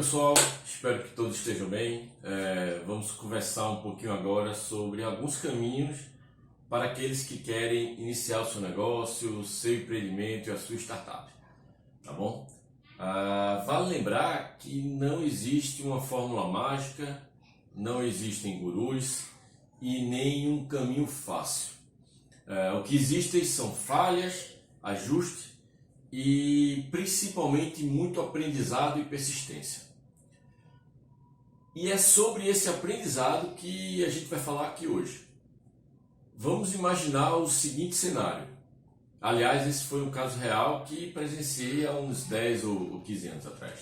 pessoal, espero que todos estejam bem. Vamos conversar um pouquinho agora sobre alguns caminhos para aqueles que querem iniciar o seu negócio, o seu empreendimento e a sua startup, tá bom? Vale lembrar que não existe uma fórmula mágica, não existem gurus e nem um caminho fácil. O que existem são falhas, ajustes e principalmente muito aprendizado e persistência. E é sobre esse aprendizado que a gente vai falar aqui hoje. Vamos imaginar o seguinte cenário. Aliás, esse foi um caso real que presenciei há uns 10 ou 15 anos atrás.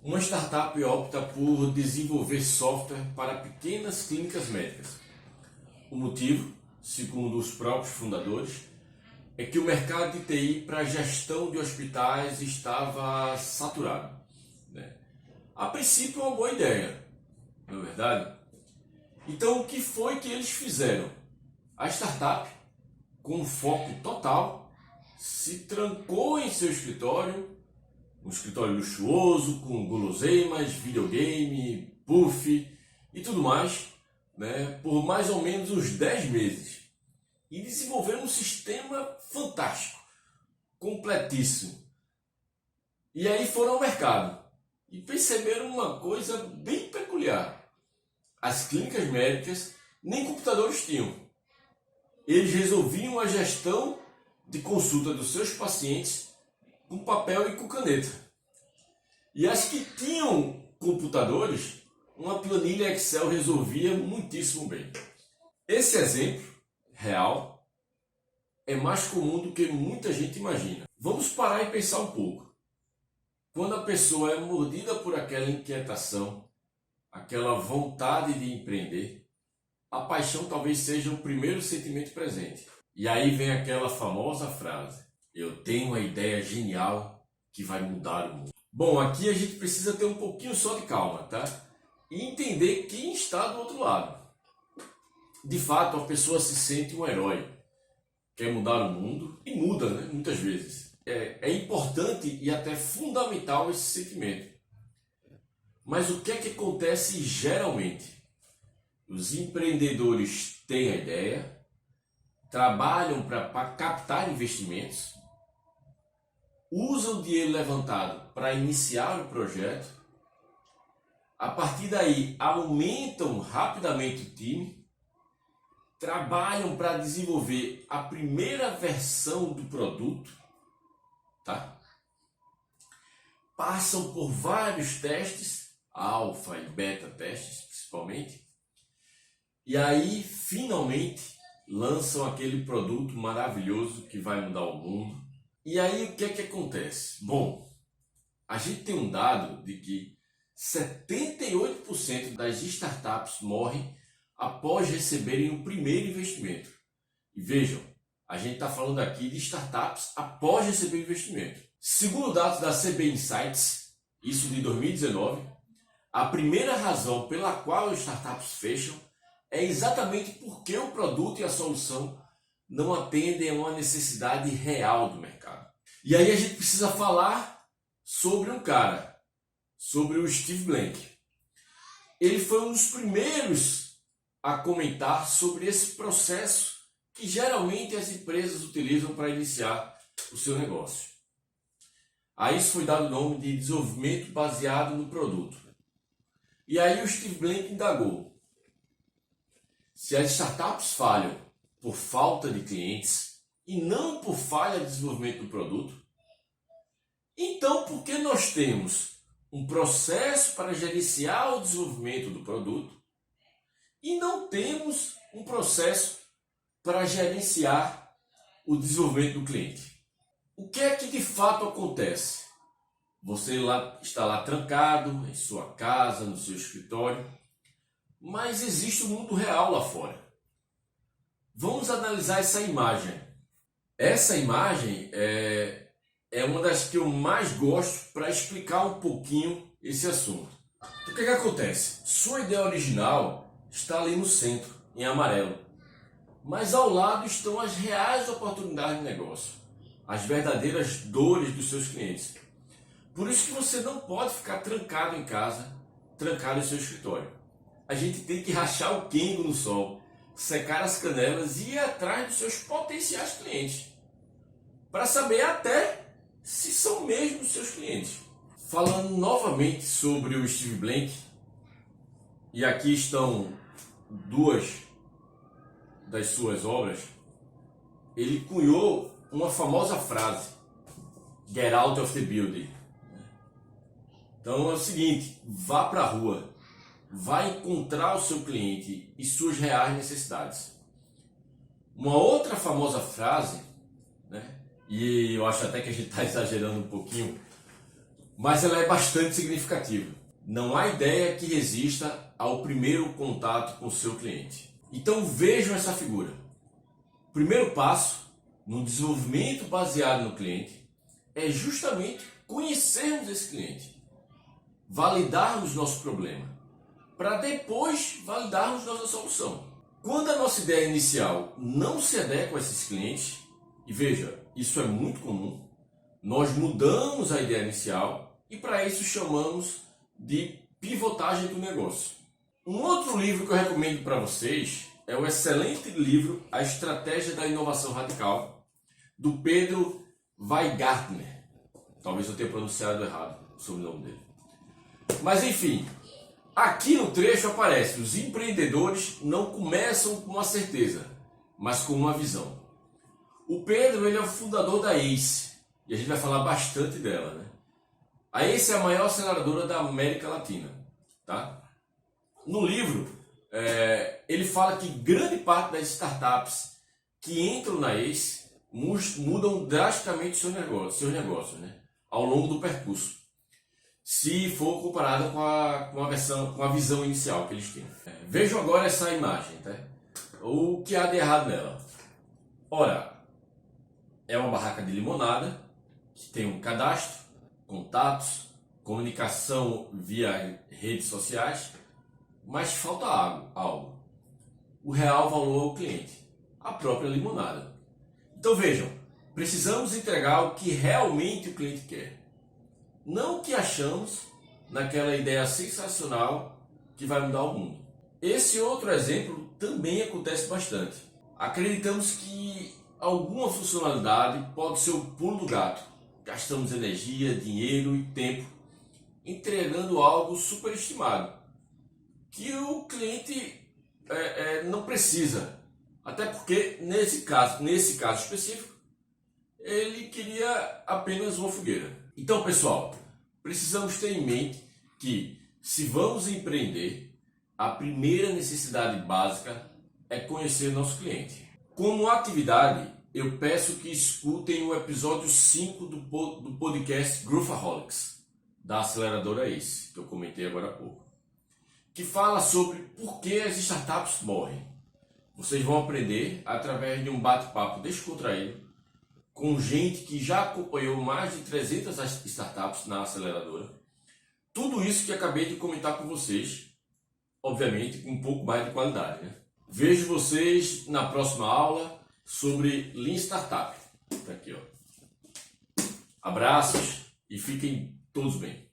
Uma startup opta por desenvolver software para pequenas clínicas médicas. O motivo, segundo os próprios fundadores, é que o mercado de TI para gestão de hospitais estava saturado, né? A princípio é uma boa ideia, não é verdade? Então o que foi que eles fizeram? A startup, com foco total, se trancou em seu escritório, um escritório luxuoso, com guloseimas, videogame, puff e tudo mais, né, por mais ou menos uns 10 meses. E desenvolveram um sistema fantástico, completíssimo. E aí foram ao mercado e perceberam uma coisa bem peculiar. As clínicas médicas nem computadores tinham. Eles resolviam a gestão de consulta dos seus pacientes com papel e com caneta. E as que tinham computadores, uma planilha Excel resolvia muitíssimo bem. Esse exemplo real é mais comum do que muita gente imagina. Vamos parar e pensar um pouco. Quando a pessoa é mordida por aquela inquietação, aquela vontade de empreender, a paixão talvez seja o primeiro sentimento presente. E aí vem aquela famosa frase: eu tenho uma ideia genial que vai mudar o mundo. Bom, aqui a gente precisa ter um pouquinho só de calma, tá? E entender quem está do outro lado. De fato, a pessoa se sente um herói, quer mudar o mundo e muda, né? Muitas vezes. É importante e até fundamental esse sentimento. Mas o que é que acontece geralmente? Os empreendedores têm a ideia, trabalham para captar investimentos, usam o dinheiro levantado para iniciar o projeto, a partir daí aumentam rapidamente o time, trabalham para desenvolver a primeira versão do produto, tá? Passam por vários testes, alfa e beta testes principalmente, e aí finalmente lançam aquele produto maravilhoso que vai mudar o mundo. E aí o que é que acontece? Bom, a gente tem um dado de que 78% das startups morrem após receberem o primeiro investimento. E vejam, a gente está falando aqui de startups após receber investimento. Segundo dados da CB Insights, isso de 2019, a primeira razão pela qual as startups fecham é exatamente porque o produto e a solução não atendem a uma necessidade real do mercado. E aí a gente precisa falar sobre um cara, sobre o Steve Blank. Ele foi um dos primeiros a comentar sobre esse processo que geralmente as empresas utilizam para iniciar o seu negócio. A isso foi dado o nome de desenvolvimento baseado no produto. E aí o Steve Blank indagou: se as startups falham por falta de clientes e não por falha de desenvolvimento do produto, então por que nós temos um processo para gerenciar o desenvolvimento do produto e não temos um processo para gerenciar o desenvolvimento do cliente? O que é que de fato acontece? Você está lá trancado em sua casa, no seu escritório, mas existe o mundo real lá fora. Vamos analisar essa imagem. Essa imagem é uma das que eu mais gosto para explicar um pouquinho esse assunto. Então, o que acontece? Sua ideia original está ali no centro, em amarelo. Mas ao lado estão as reais oportunidades de negócio, as verdadeiras dores dos seus clientes. Por isso que você não pode ficar trancado em casa, trancado em seu escritório. A gente tem que rachar o quengo no sol, secar as canelas e ir atrás dos seus potenciais clientes, para saber até se são mesmo seus clientes. Falando novamente sobre o Steve Blank, e aqui estão duas das suas obras, ele cunhou uma famosa frase: Get out of the building. Então é o seguinte, vá para a rua, vá encontrar o seu cliente e suas reais necessidades. Uma outra famosa frase, né, e eu acho até que a gente está exagerando um pouquinho, mas ela é bastante significativa. Não há ideia que resista ao primeiro contato com o seu cliente. Então vejam essa figura. O primeiro passo no desenvolvimento baseado no cliente é justamente conhecermos esse cliente, validarmos nosso problema, para depois validarmos nossa solução. Quando a nossa ideia inicial não se adequa a esses clientes, e veja, isso é muito comum, nós mudamos a ideia inicial e para isso chamamos de pivotagem do negócio. Um outro livro que eu recomendo para vocês é o excelente livro A Estratégia da Inovação Radical, do Pedro Weigartner. Talvez eu tenha pronunciado errado o sobrenome dele. Mas enfim, aqui no trecho aparece: os empreendedores não começam com uma certeza, mas com uma visão. O Pedro, ele é o fundador da ACE, e a gente vai falar bastante dela, né? A ACE é a maior aceleradora da América Latina, tá? No livro, ele fala que grande parte das startups que entram na ACE mudam drasticamente seus negócios, né, ao longo do percurso, se for comparada com a visão inicial que eles tinham. Vejam agora essa imagem, tá? O que há de errado nela? Ora, é uma barraca de limonada que tem um cadastro, contatos, comunicação via redes sociais, mas falta algo. O real valor ao cliente, a própria limonada. Então vejam, precisamos entregar o que realmente o cliente quer, não o que achamos naquela ideia sensacional que vai mudar o mundo. Esse outro exemplo também acontece bastante. Acreditamos que alguma funcionalidade pode ser o pulo do gato. Gastamos energia, dinheiro e tempo entregando algo superestimado, que o cliente não precisa. Até porque nesse caso específico, ele queria apenas uma fogueira. Então, pessoal, precisamos ter em mente que, se vamos empreender, a primeira necessidade básica é conhecer nosso cliente. Como atividade, eu peço que escutem o episódio 5 do podcast Growthaholics, da aceleradora ACE, que eu comentei agora há pouco, que fala sobre por que as startups morrem. Vocês vão aprender através de um bate-papo descontraído com gente que já acompanhou mais de 300 startups na aceleradora. Tudo isso que acabei de comentar com vocês, obviamente com um pouco mais de qualidade, né? Vejo vocês na próxima aula sobre Lean Startup. Tá aqui, ó. Abraços e fiquem todos bem.